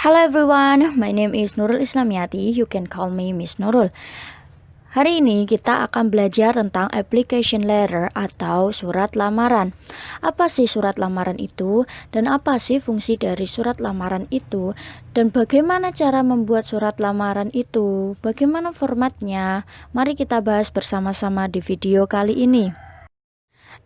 Hello everyone, my name is Nurul Islamiyati. You can call me Miss Nurul. Hari ini kita akan belajar tentang application letter atau surat lamaran. Apa sih surat lamaran itu? Dan apa sih fungsi dari surat lamaran itu? Dan bagaimana cara membuat surat lamaran itu? Bagaimana formatnya? Mari kita bahas bersama-sama di video kali ini.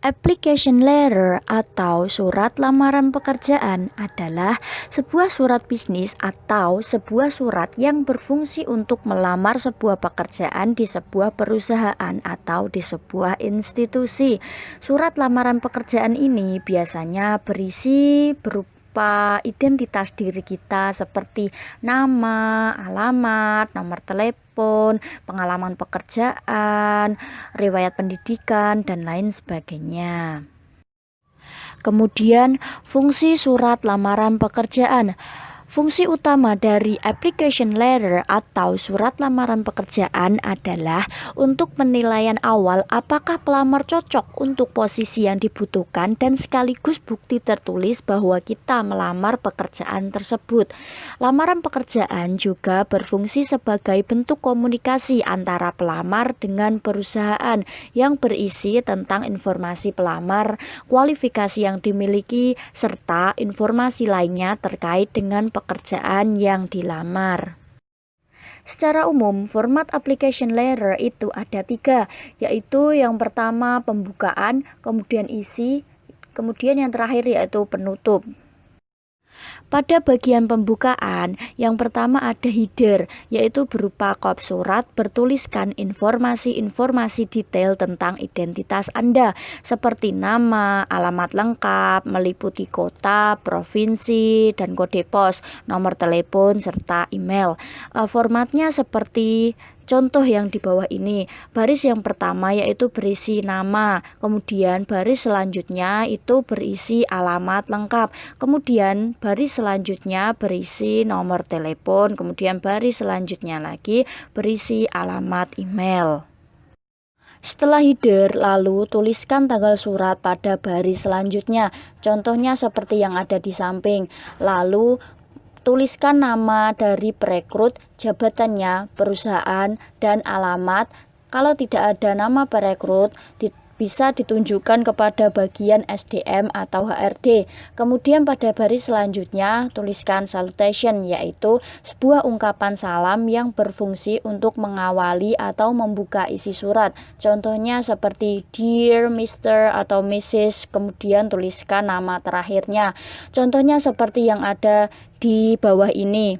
Application letter atau surat lamaran pekerjaan adalah sebuah surat bisnis atau sebuah surat yang berfungsi untuk melamar sebuah pekerjaan di sebuah perusahaan atau di sebuah institusi. Surat lamaran pekerjaan ini biasanya berisi berupa identitas diri kita seperti nama, alamat, nomor telepon, pengalaman pekerjaan, riwayat pendidikan, dan lain sebagainya. Kemudian, fungsi surat lamaran pekerjaan. Fungsi utama dari application letter atau surat lamaran pekerjaan adalah untuk penilaian awal apakah pelamar cocok untuk posisi yang dibutuhkan dan sekaligus bukti tertulis bahwa kita melamar pekerjaan tersebut. Lamaran pekerjaan juga berfungsi sebagai bentuk komunikasi antara pelamar dengan perusahaan yang berisi tentang informasi pelamar, kualifikasi yang dimiliki, serta informasi lainnya terkait dengan pekerjaan yang dilamar. Secara umum, format application letter itu ada 3, yaitu yang pertama pembukaan, kemudian isi, kemudian yang terakhir yaitu penutup. Pada bagian pembukaan, yang pertama ada header, yaitu berupa kop surat bertuliskan informasi-informasi detail tentang identitas Anda, seperti nama, alamat lengkap, meliputi kota, provinsi, dan kode pos, nomor telepon, serta email. Formatnya seperti contoh yang di bawah ini. Baris yang pertama yaitu berisi nama, kemudian baris selanjutnya itu berisi alamat lengkap, kemudian baris selanjutnya berisi nomor telepon, kemudian baris selanjutnya lagi berisi alamat email. Setelah header, lalu tuliskan tanggal surat pada baris selanjutnya. Contohnya seperti yang ada di samping. Lalu tuliskan nama dari perekrut, jabatannya, perusahaan, dan alamat. Kalau tidak ada nama perekrut, bisa ditunjukkan kepada bagian SDM atau HRD. Kemudian pada baris selanjutnya tuliskan salutation, yaitu sebuah ungkapan salam yang berfungsi untuk mengawali atau membuka isi surat. Contohnya seperti Dear Mr. atau Mrs. Kemudian tuliskan nama terakhirnya. Contohnya seperti yang ada di bawah ini.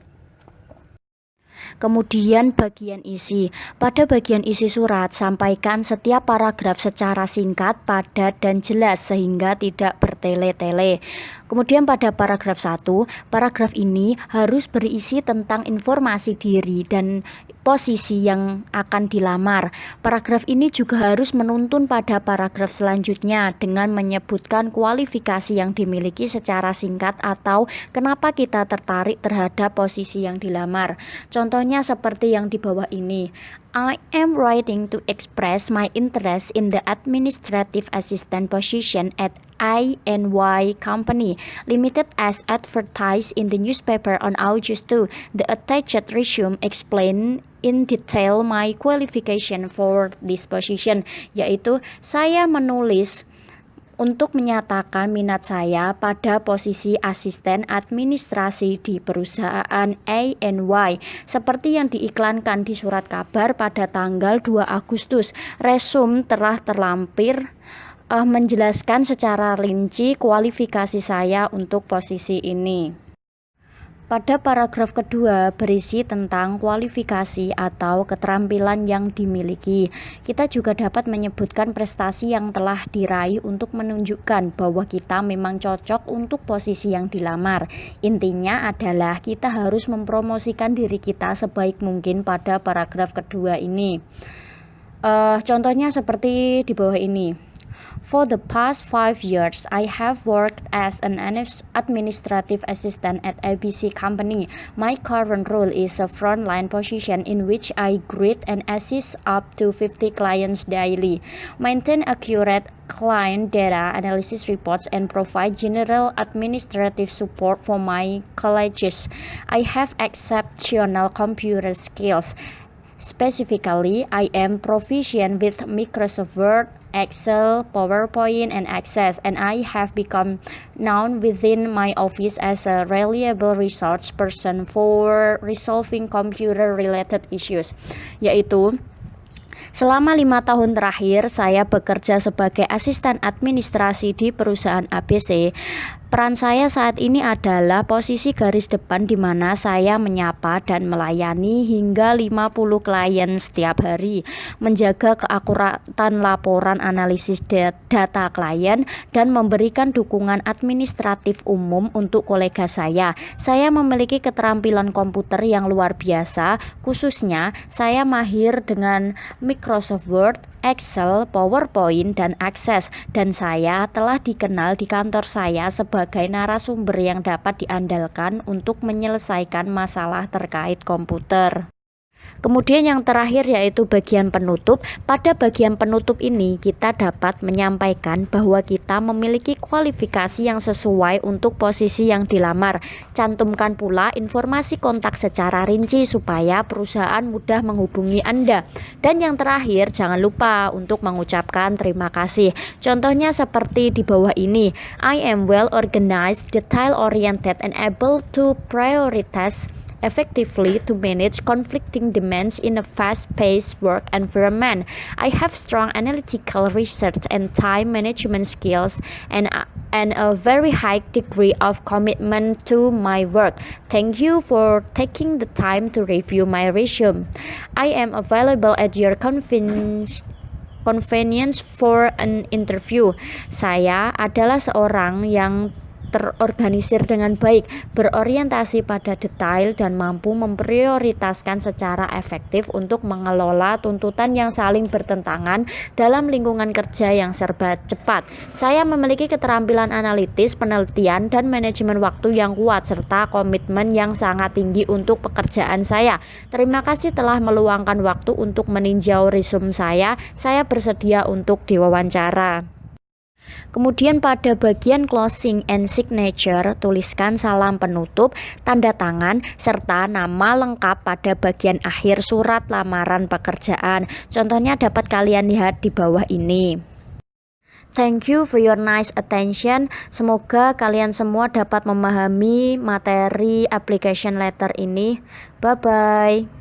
Kemudian bagian isi. Pada bagian isi surat, sampaikan setiap paragraf secara singkat, padat, dan jelas sehingga tidak bertele-tele. Kemudian pada paragraf 1, paragraf ini harus berisi tentang informasi diri dan posisi yang akan dilamar. Paragraf ini juga harus menuntun pada paragraf selanjutnya dengan menyebutkan kualifikasi yang dimiliki secara singkat atau kenapa kita tertarik terhadap posisi yang dilamar. Contohnya seperti yang di bawah ini. I am writing to express my interest in the administrative assistant position at INY Company Limited as advertised in the newspaper on August 2. The attached resume explain in detail my qualification for this position, yaitu saya menulis untuk menyatakan minat saya pada posisi asisten administrasi di perusahaan ANY seperti yang diiklankan di surat kabar pada tanggal 2 Agustus. Resume telah terlampir menjelaskan secara rinci kualifikasi saya untuk posisi ini. Pada paragraf kedua berisi tentang kualifikasi atau keterampilan yang dimiliki. Kita juga dapat menyebutkan prestasi yang telah diraih untuk menunjukkan bahwa kita memang cocok untuk posisi yang dilamar. Intinya adalah kita harus mempromosikan diri kita sebaik mungkin pada paragraf kedua ini. Contohnya seperti di bawah ini. For the past 5 years, I have worked as an administrative assistant at ABC Company. My current role is a frontline position in which I greet and assist up to 50 clients daily, maintain accurate client data analysis reports, and provide general administrative support for my colleagues. I have exceptional computer skills. Specifically, I am proficient with Microsoft Word, Excel, PowerPoint, and Access, and I have become known within my office as a reliable resource person for resolving computer-related issues, yaitu selama 5 tahun terakhir, saya bekerja sebagai asisten administrasi di perusahaan ABC. Peran saya saat ini adalah posisi garis depan di mana saya menyapa dan melayani hingga 50 klien setiap hari, menjaga keakuratan laporan analisis data klien, dan memberikan dukungan administratif umum untuk kolega saya. Saya memiliki keterampilan komputer yang luar biasa, khususnya saya mahir dengan Microsoft Word, Excel, PowerPoint, dan Access, dan saya telah dikenal di kantor saya sebagai narasumber yang dapat diandalkan untuk menyelesaikan masalah terkait komputer. Kemudian yang terakhir yaitu bagian penutup. Pada bagian penutup ini kita dapat menyampaikan bahwa kita memiliki kualifikasi yang sesuai untuk posisi yang dilamar. Cantumkan pula informasi kontak secara rinci supaya perusahaan mudah menghubungi Anda. Dan yang terakhir, jangan lupa untuk mengucapkan terima kasih. Contohnya seperti di bawah ini. I am well organized, detail oriented, and able to prioritize effectively to manage conflicting demands in a fast-paced work environment. I have strong analytical research and time management skills and a very high degree of commitment to my work. Thank you for taking the time to review my resume. I am available at your convenience for an interview. Saya adalah seorang yang terorganisir dengan baik, berorientasi pada detail, dan mampu memprioritaskan secara efektif untuk mengelola tuntutan yang saling bertentangan dalam lingkungan kerja yang serba cepat. Saya memiliki keterampilan analitis, penelitian, dan manajemen waktu yang kuat, serta komitmen yang sangat tinggi untuk pekerjaan saya. Terima kasih telah meluangkan waktu untuk meninjau resume saya. Saya bersedia untuk diwawancara. Kemudian pada bagian closing and signature, tuliskan salam penutup, tanda tangan, serta nama lengkap pada bagian akhir surat lamaran pekerjaan. Contohnya dapat kalian lihat di bawah ini. Thank you for your nice attention. Semoga kalian semua dapat memahami materi application letter ini. Bye-bye.